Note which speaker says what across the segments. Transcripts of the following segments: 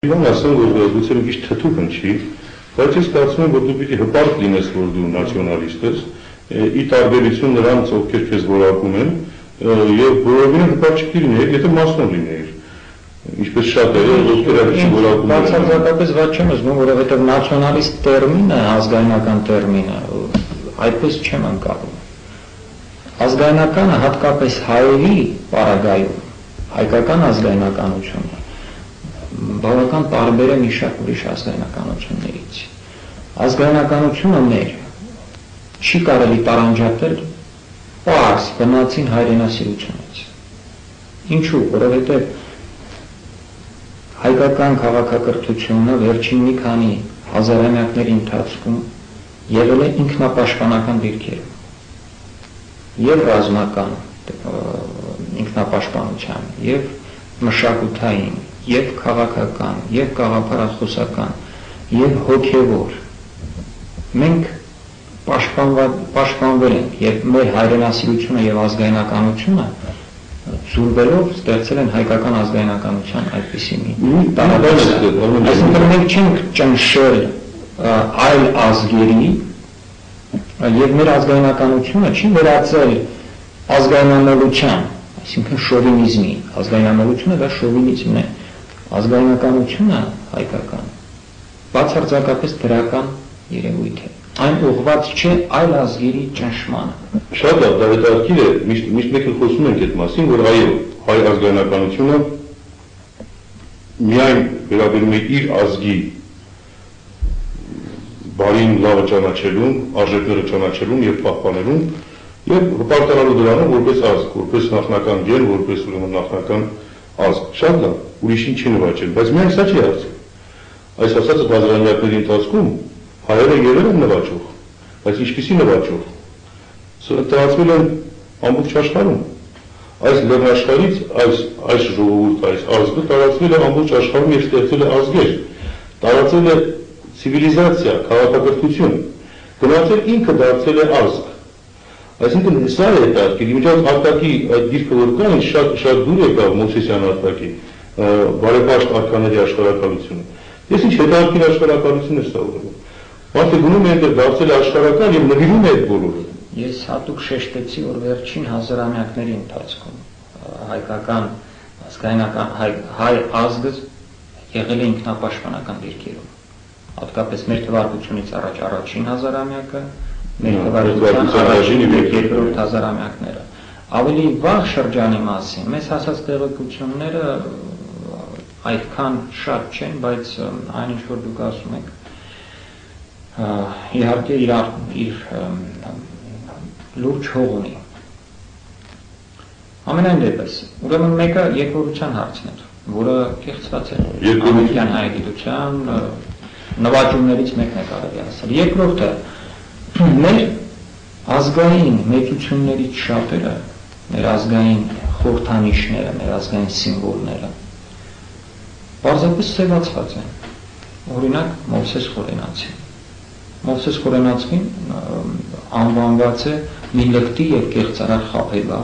Speaker 1: Իվան ասեմ, որ գուցե մի քիչ թթու հնչի, բայց ես կարծում եմ, որ դու պիտի հպարտ լինես, որ դու նացիոնալիստ ես, ի տարբերություն նրանց, ովքեր քեզ որակում են, եւ որովին հպարտ չլինեիր, եթե մասնով լինեիր։ Ինչպես շատ է, ովքեր այդպես որակում են։
Speaker 2: Բացարձակապես ված չեմ զգում, որովհետեւ նացիոնալիստ տերմինը, ազգայնական տերմինը, այդպես չեմ ընկալում։ Ազգայնականը հատկապես հայերի պարագայում, հայկական ազգայնականությունը բավական տարբեր է մի շարք ուրիշ ազգայնականություններից։ Ազգայնականությունը մեր չի կարելի տարանջատել պարզ բնածին հայրենասիրությունից։ Ինչու՞, որովհետև հայկական քաղաքակրթությունը վերջին մի քանի հազարամյակների ընթացքում եղել է ինքնապաշտպանական դիրքերում, եւ ռազմական ինքնապաշտպանության, եւ մշակութային, եւ քաղաքական, եւ գաղափարախոսական, եւ հոգեվոր։ Մենք պաշտպանվել ենք, եւ մեր հայրենասիրությունը եւ ազգայնականությունը զուրվելով ստեղծել են հայկական ազգայնականության այդպիսի մի տարածք։ Այսինքն մենք չենք ճնշել այլ ազգերի եւ մեր ազգայնականությունը չի վերածել ազգայնանալության, այսինքն շովինիզմի, ազգայնանալությունը դա շովինիզմն է, ազգայնականությունը հայկական բացարձակապես դրական երևույթ է, այն ուղղված չէ այլ ազգերի ճնշմանը։
Speaker 1: Շատ լավ, դա հետաքրքիր է, միշտ մենք խոսում ենք այդ մասին, որ այո, հայ ազգայնականությունը միայն վերաբերում է իր ազգի բարին լավը ճանաչելուն, արժեքները ճանաչելուն եւ պահպանելուն եւ հպարտանալու դրանով որպես ազգ, որպես նախնական գեր, որպես ուրեմն նախնական ազգ։ Շատ լավ, ուրիշին չի նվաճել, բայց միայն սա չի հարցը։ Այս ասածը բազմամյակների ընթացքում հայերը եղել են նվաճող, բայց ինչպիսի նվաճող։ Տարածվել են ամբողջ աշխարհում։ Այս լեռնաշխարհից այս ժողովուրդ, այս ազգը տարածվել է ամբողջ աշխարհում եւ ստեղծել է ազգեր։ Տարածել է ցիվիլիզացիա, քաղաքակրթություն, գնացել ինքը դարձել է ազգ։ Այսինքն սա է հետաքրքիր, իմիջիայլոց արտակի այդ դիրքը որ կա, շատ դուր եկավ Մովսեսյան արտակի, բարեպաշտ արքաների աշխարհակալությունը։ Ես ինչ հետաքրքիր աշխարհակալություն է սա ուրեմն։ Մարդը գնում է այնտեղ դարձել աշխարհական եւ նվիրում է այդ բոլորը։
Speaker 2: Ես հատուկ շեշտեցի, որ վերջին հազարամյակների ընթացքում հայկական ազգայնական հայ ազգը եղել է ինքնապաշտպանական դիրքերում։ Հատկապես մեր թվարկությունից առաջ առաջին հազարամյակը, մեր թվարկության առաջին եւ երկրորդ հազարամյակները։ Ավելի վաղ շրջանի մասին մեզ հասած տեղեկությունները այդքան շատ չեն, բայց այն ինչ որ դուք ասում եք, իհարկե իր լուրջ հող ունի։ Ամենայն դեպս, ուրեմն մեկը երկրորության հարցն էր, որը կեղծված է ամերիկյան հայագիտության նվաճումներից մեկն է կարելի ասել։ Երկրորդը, մեր ազգային մեծություններից շատերը, մեր ազգային խորհրդանիշները, մեր ազգային սիմվոլները պարզապես սևացված են։ Օրինակ Մովսես Խորենացին։ Մովսես Խորենացին անվանված է մի լկտի եւ կեղծարար խաբեբա,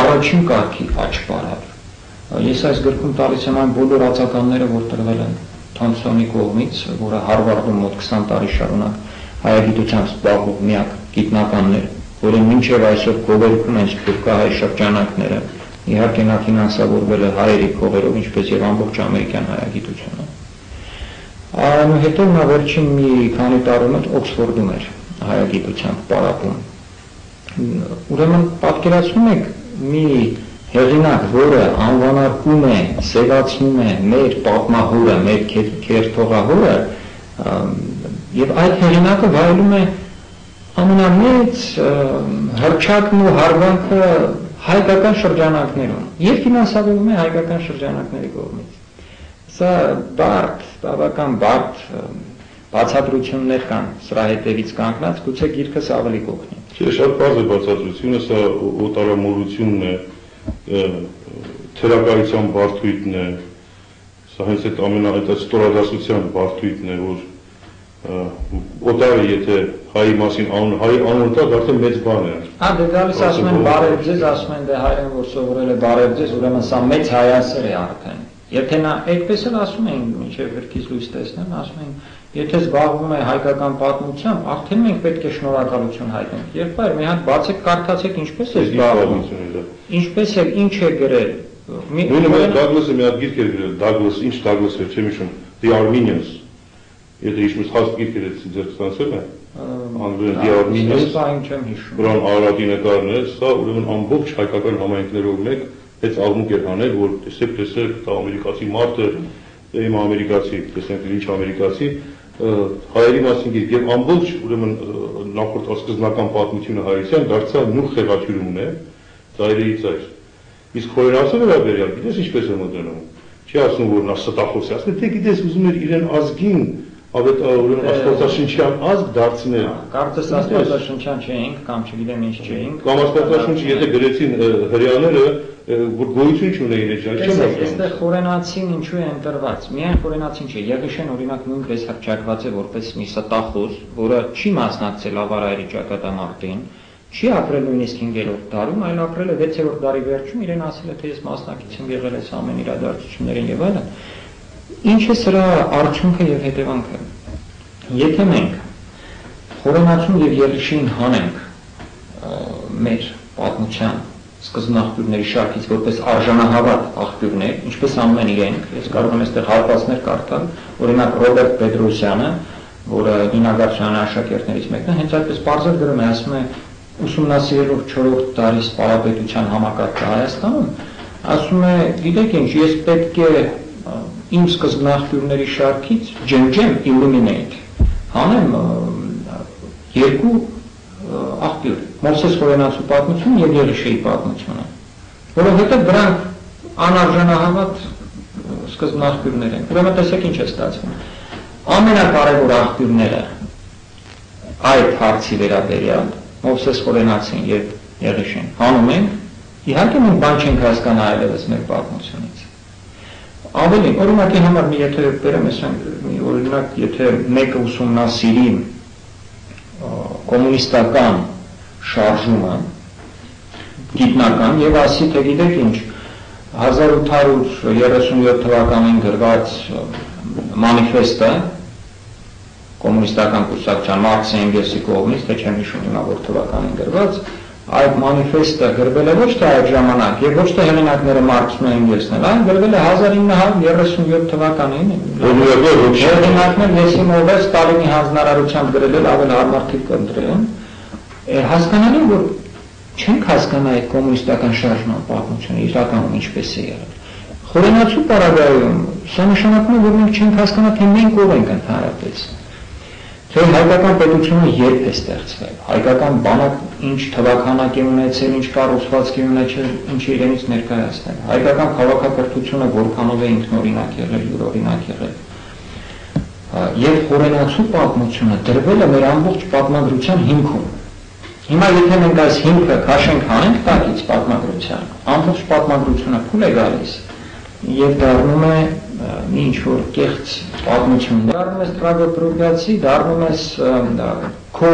Speaker 2: առաջին կարգի աճպարար։ Ես այս գրքում տալիս եմ այն բոլոր ածականները, որ տրվել են Թոմսոնի կողմից, որը Հարվարդում մոտ 20 տարի շարունակ հայագիտությամբ զբաղվող միակ գիտնականն էր, որը մինչև այսօր գովերքում են սփյուռքահայ շրջանակները, իհարկե նա ֆինանսավորվել է հայերի փողերով, ինչպես եւ ամբողջ ամերիկյան հայագիտությունը։ Այնուհետև նա վերջին մի քանի տարի մոտ Օքսֆորդում էր հայագիտությամբ պարապում։ Ուրեմն պատկերացնում եք մի հեղինակ, որը անվանարկում է, սևացնում է մեր պատմահորը, մեր քերթողահորը, եւ այդ հեղինակը վայելում է ամենամեծ հռչակն ու հարվածը հայկական շրջանակներում եւ ֆինանսավորվում է հայկական շրջանակների կողմից։ Սա բավական բարդ բացատրություններ կան սրա հետևից կանգնած, գուցե գիրքս ավելի կօգնի։
Speaker 1: Չէ, շատ բարձր է բացատրությունը, սա օտարամոլությունն է, թերակայության բարդույթն է, սա հենց այդ ստորադասության բարդույթն է, որ օտարը եթե հայի մասին հայի անուն տա, արդեն մեծ բան է։
Speaker 2: Դե գալիս ասում են բարև ձեզ, ասում են դե հայրեն որ սովորել է բարև ձեզ, ուրեմն սա մեծ հայասեր է արդեն։ Եթե նա այդպես էլ ասում էին, մինչև վերքից լույս տեսնեն, ասում էին, եթե զբաղվում է հայկական պատմությամբ, արդեն մենք պետք է շնորհակալություն հայտնենք։ Եղբայր, մի հատ բացեք, կարդացեք ինչպես է զբաղվում։ Ինչպես է, ինչ է գրել։
Speaker 1: Նույնը Դագլասը մի հատ գիրք էր գրել, Դագլաս, ինչ Դագլաս էր, չեմ հիշում, The Armenians։ Եթե ինչ-որ հաստ գիրք էր ձեր ստացել է, անգլերեն The Armenians, որան Արարատի նկարն է, սա ուրեմն ամբողջ հայկական համայնքներով մեկ հենց աղմուկ էր հանել, որ տեսեք, դա ամերիկացի մարդը, իմ ամերիկացի, տեսնենք ինչ ամերիկացի, հայերի մասին գիրք եւ ամբողջ ուրեմն նախորդ սկզբնական պատմությունը հայության դարձավ նույն խեղաթյուրումն է, ծայրից ծայր։ Իսկ խորենացը վերաբերյալ, գիտես ինչպես է մտնում։ Չի ասում, որ նա ստախոս է, ասում թե գիտես ուզում էր իրեն ազգին ուրեմն աստվածաշնչյան ազգ դարձնել։
Speaker 2: Կարծես աստվածաշնչյան չէինք, կամ չգիտեմ ինչ չէինք։
Speaker 1: Կամ աստվածաշունչը եթե գրեցին հрьяաները, որ գոյություն չունեին այդ ժամանակ, չեմ հասկանում։
Speaker 2: Այստեղ խորենացին ինչու է ընտրված։ Միայն խորենացին չէ, Եղիշեն օրինակ նույնպես հռչակված է որպես մի ստախոս, որը չի մասնակցել ավարայրի ճակատամարտին, չի ապրել նույնիսկ 5-րդ դարում, այլ ապրել է 6-րդ դարի վերջում, իրեն ասել է, թե ես մասնակից եմ եղել այս ամեն իրադարձություններին եւ այլն։ Ինչ է սրա արդյունքը եւ հետևանքը։ Եթե մենք խորենացուն եւ Եղիշին հանենք մեր պատմության սկզբնաղբյուրների շարքից որպես արժանահավատ աղբյուրներ, ինչպես անում են իրենք, ես կարող եմ այստեղ հատվածներ կարդալ, օրինակ Ռոբերտ Պետրոսյանը, որը ինագարցիոնի աշակերտներից մեկն է, հենց այդպես բարձր գրում է, ասում է ուսումնասիրելով 4-րդ դարի սպարապետության համակարգը Հայաստանում, ասում է, գիտեք ինչ, ես պետք է իմ սկզբնաղբյուրների շարքից ջնջեմ illuminate, հանեմ երկու աղբյուր, Մովսես խորենացու պատմությունը եւ Եղիշեի պատմությունը, որովհետեւ դրանք անարժանահավատ սկզբնաղբյուրներ են։ Ուրեմն տեսեք ինչ է ստացվում։ Ամենակարևոր աղբյուրները այդ հարցի վերաբերյալ Մովսես խորենացին եւ Եղիշեն հանում ենք, իհարկե մենք բան չենք հասկանա այլևս մեր պատմությունից։ Ավելին, օրինակի համար մի եթե բերեմ մի օրինակ, եթե մեկը ուսումնասիրի կոմունիստական շարժումը գիտնական եւ ասի թե գիտեք ինչ 1837 թվականին գրված մանիֆեստը կոմունիստական կուսակցության Մարքս Էնգելսի կողմից, թե չեմ հիշում հիմա որ թվականին գրված, այդ մանիֆեստը գրվել է ոչ թե այդ ժամանակ եւ ոչ թե հեղինակները Մարքսն ու Էնգելսն են, այլ գրվել է 1937 թվականին։ Հեղինակները Լեսիմովը Ստալինի հանձնարարությամբ գրել են, ավելի հարմար թիվ կընտրել։ Հասկանալի որ չենք հասկանա այդ կոմունիստական շարժման պատմությունը իրականում ինչպես է եղել։ Խորենացու պարագայում սա նշանակում է որ մենք չենք հասկանա թե մենք ով ենք ընդհանրապես։ Թե հայկական պետությունը երբ է ստեղծվել, հայկական բանակ ինչ թվականակի ունեցել, ինչ կառուցվածքի ունեցել, ինչ իրենից ներկայացնել, հայկական քաղաքակրթությունը որքանով է ինքնօրինակ եղել, յուրօրինակ եղել։ Եվ խորենացու պատմությունը դրվել է մեր ամբողջ պատմագրության հիմքում։ Հիմա եթե մենք այս հիմքը քաշենք հանենք տակից պատմագրության, ամբողջ պատմագրությունը փուլ է գալիս եւ դառնում է մի ինչ-որ կեղծ պատմություն, դառնում է ստրագոտրուգացի, դառնում է քո